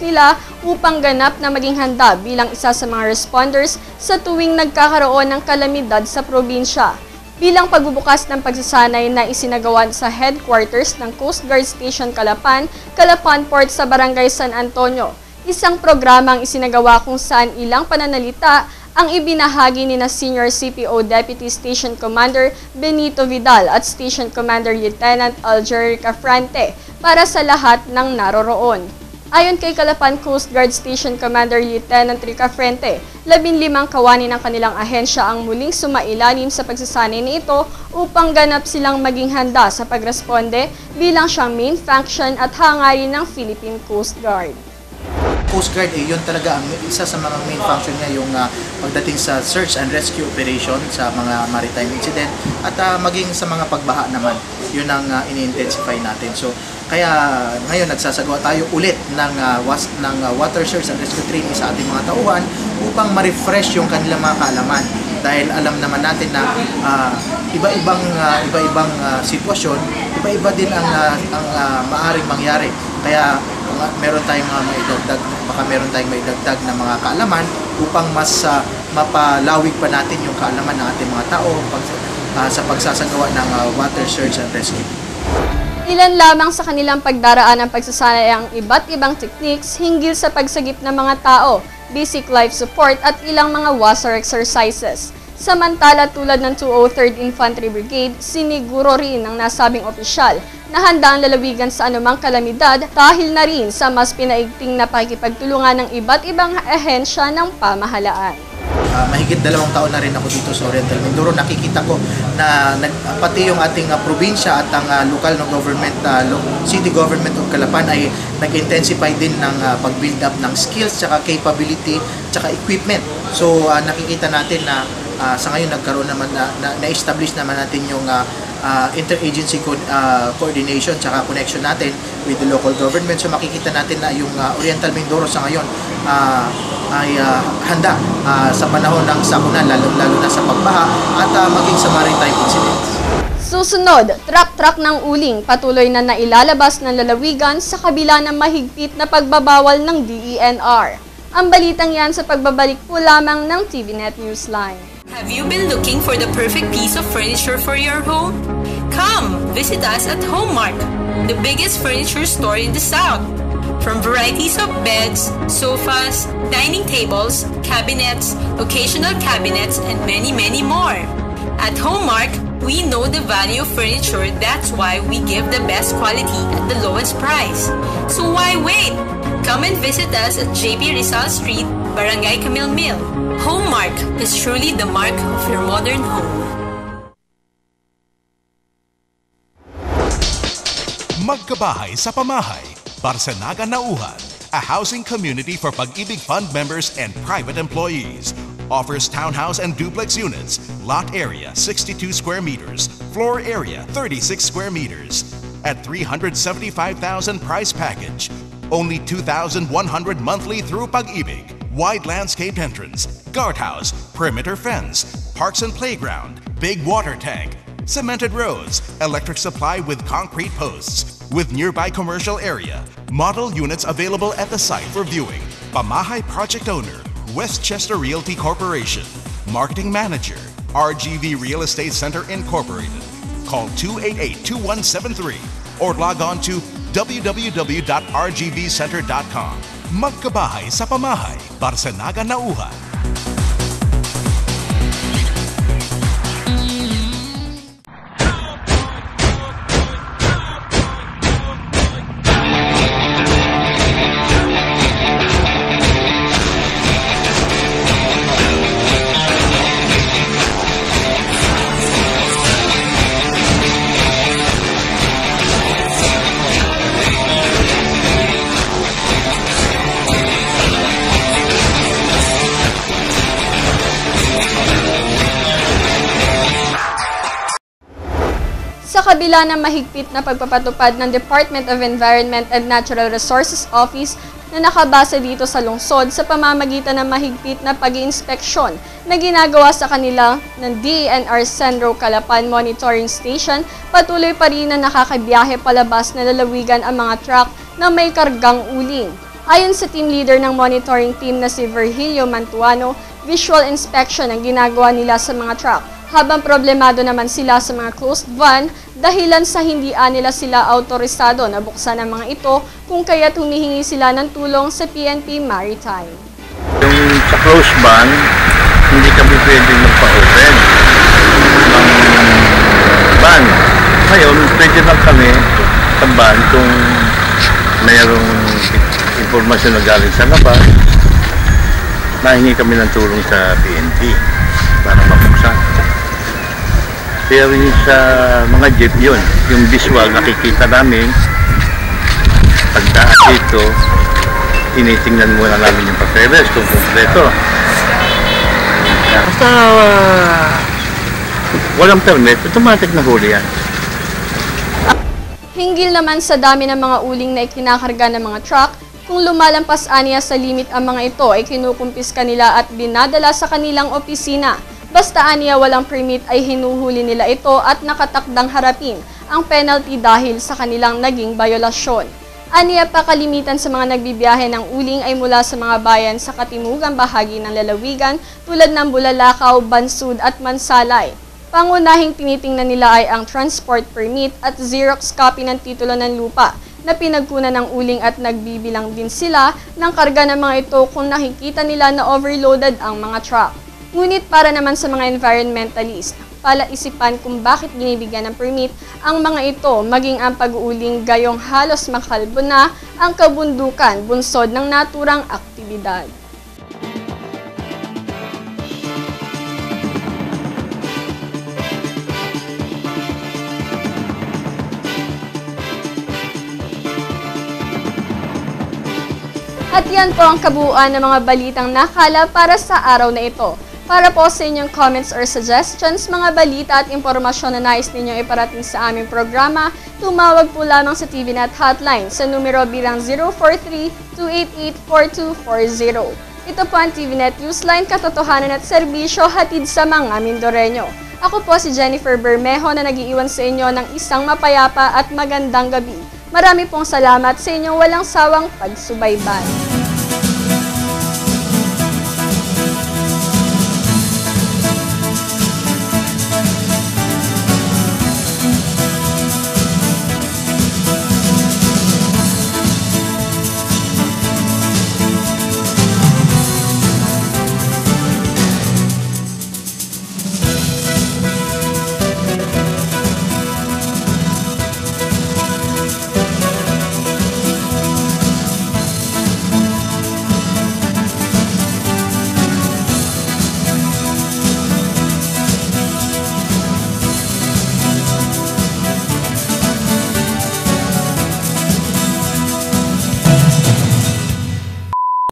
nila upang ganap na maging handa bilang isa sa mga responders sa tuwing nagkakaroon ng kalamidad sa probinsya. Bilang pagbubukas ng pagsasanay na isinagawa sa headquarters ng Coast Guard Station Calapan, Calapan Port sa Barangay San Antonio, isang programang isinagawa kung saan ilang pananalita ang ibinahagi ni na Senior CPO Deputy Station Commander Benito Vidal at Station Commander Lieutenant Alger Cafrante para sa lahat ng naroroon. Ayon kay Calapan Coast Guard Station Commander Lieutenant Rica Frente, 15 kawani ng kanilang ahensya ang muling sumailalim sa pagsasanay nito upang ganap silang maging handa sa pagresponde bilang siyang main function at hangarin ng Philippine Coast Guard. Coast Guard, yun talaga ang isa sa mga main function niya, yung pagdating sa search and rescue operation sa mga maritime incident at maging sa mga pagbaha naman. Yun ang ini-intensify natin. So, kaya ngayon nagsasagawa tayo ulit ng water search and rescue training sa ating mga tauhan upang ma-refresh yung kanilang mga kaalaman. Dahil alam naman natin na iba-ibang sitwasyon, iba-iba din ang maaring mangyari. Kaya meron tayong maidagdag na mga kaalaman upang mas mapalawig pa natin yung kaalaman ng ating mga tao sa pagsasagawa ng water search and rescue. Ilan lamang sa kanilang pagdaraan ang pagsasanay ang iba't ibang techniques hinggil sa pagsagip ng mga tao, basic life support at ilang mga water exercises. Samantala tulad ng 203rd Infantry Brigade, siniguro rin ng nasabing opisyal na handa ang lalawigan sa anumang kalamidad dahil na rin sa mas pinaigting na pakikipagtulungan ng iba't ibang ahensya ng pamahalaan. Mahigit 2 taon na rin ako dito sa Oriental Mindoro. Nakikita ko na pati yung ating probinsya at ang local na government, city government of Calapan ay nag-intensify din ng pag-build up ng skills, tsaka capability, tsaka equipment. So nakikita natin na sa ngayon nagkaroon naman na-establish naman natin yung interagency coordination tsaka connection natin with the local government. So makikita natin na yung Oriental Mindoro sa ngayon ay handa sa panahon ng sakuna, lalo na sa pagbaha at maging sa maritime incidents. Susunod, truck ng uling patuloy na nailalabas ng lalawigan sa kabila ng mahigpit na pagbabawal ng DENR. Ang balitang yan sa pagbabalik po lamang ng TVNet Newsline. Have you been looking for the perfect piece of furniture for your home? Come, visit us at Homemark, the biggest furniture store in the South. From varieties of beds, sofas, dining tables, cabinets, occasional cabinets, and many, many more. At Homemark, we know the value of furniture. That's why we give the best quality at the lowest price. So why wait? Come and visit us at JP Rizal Street, Barangay Camille Mill. Homemark is truly the mark of your modern home. Magkabahay sa Pamahay, Barsanaga Nauhan, a housing community for Pag-ibig Fund members and private employees. Offers townhouse and duplex units, lot area 62 square meters, floor area 36 square meters. At 375,000 price package, only 2,100 monthly through Pag-ibig. Wide landscaped entrance, guardhouse, perimeter fence, parks and playground, big water tank, cemented roads, electric supply with concrete posts, with nearby commercial area. Model units available at the site for viewing. Pamahay Project Owner, Westchester Realty Corporation. Marketing Manager, RGV Real Estate Center Incorporated. Call 288-2173 or log on to www.rgvcenter.com. Magkabahay sa Pamahay, Barsanaga Nauhan. Sa kabila ng mahigpit na pagpapatupad ng Department of Environment and Natural Resources Office na nakabase dito sa lungsod sa pamamagitan ng mahigpit na pag-iinspeksyon na ginagawa sa kanila ng DENR Centro Calapan Monitoring Station, patuloy pa rin na nakakabiyahe palabas na lalawigan ang mga truck na may kargang uling. Ayon sa team leader ng monitoring team na si Virgilio Mantuano, visual inspection ang ginagawa nila sa mga truck, habang problemado naman sila sa mga closed van dahilan sa hindi nila sila autorisado na buksan ang mga ito kung kaya't humihingi sila ng tulong sa PNP Maritime. Yung sa closed van, hindi kami pwedeng magpa-open ng van. Ngayon, pwede lang kami sa van kung mayroong impormasyon na galing sa labas, nahingi kami ng tulong sa PNP para mabuksan. Pero yung sa mga jeep yun, yung visual nakikita namin, pagdaan dito, tinitingnan muna namin yung papeles kung kompleto. Basta walang permit, automatic na huli yan. Hinggil naman sa dami ng mga uling na ikinakarga ng mga truck, kung lumalampas aniya sa limit ang mga ito ay kinukumpiska nila at dinadala sa kanilang opisina. Basta aniya walang permit ay hinuhuli nila ito at nakatakdang harapin ang penalty dahil sa kanilang naging bayolasyon. Aniya pa kalimitan sa mga nagbibiyahe ng uling ay mula sa mga bayan sa katimugang bahagi ng lalawigan tulad ng Bulalakaw, Bansud at Mansalay. Pangunahing tinitingnan nila ay ang transport permit at Xerox copy ng titulo ng lupa na pinagkunan ng uling at nagbibilang din sila ng karga ng mga ito kung nakikita nila na overloaded ang mga truck. Ngunit para naman sa mga environmentalist, palaisipan kung bakit binibigyan ng permit ang mga ito maging ang pag-uuling gayong halos makalbo na ang kabundukan bunsod ng naturang aktibidad. At yan po ang kabuuan ng mga balitang nakala para sa araw na ito. Para po sa inyong comments or suggestions, mga balita at impormasyon na nais ninyong iparating sa aming programa, tumawag po lamang sa TVNet hotline sa numero bilang 043-288-4240. Ito po ang TVNet Newsline, katotohanan at serbisyo hatid sa mga Mindoreño. Ako po si Jennifer Bermejo na nag-iiwan sa inyo ng isang mapayapa at magandang gabi. Marami pong salamat sa inyong walang sawang pagsubaybay.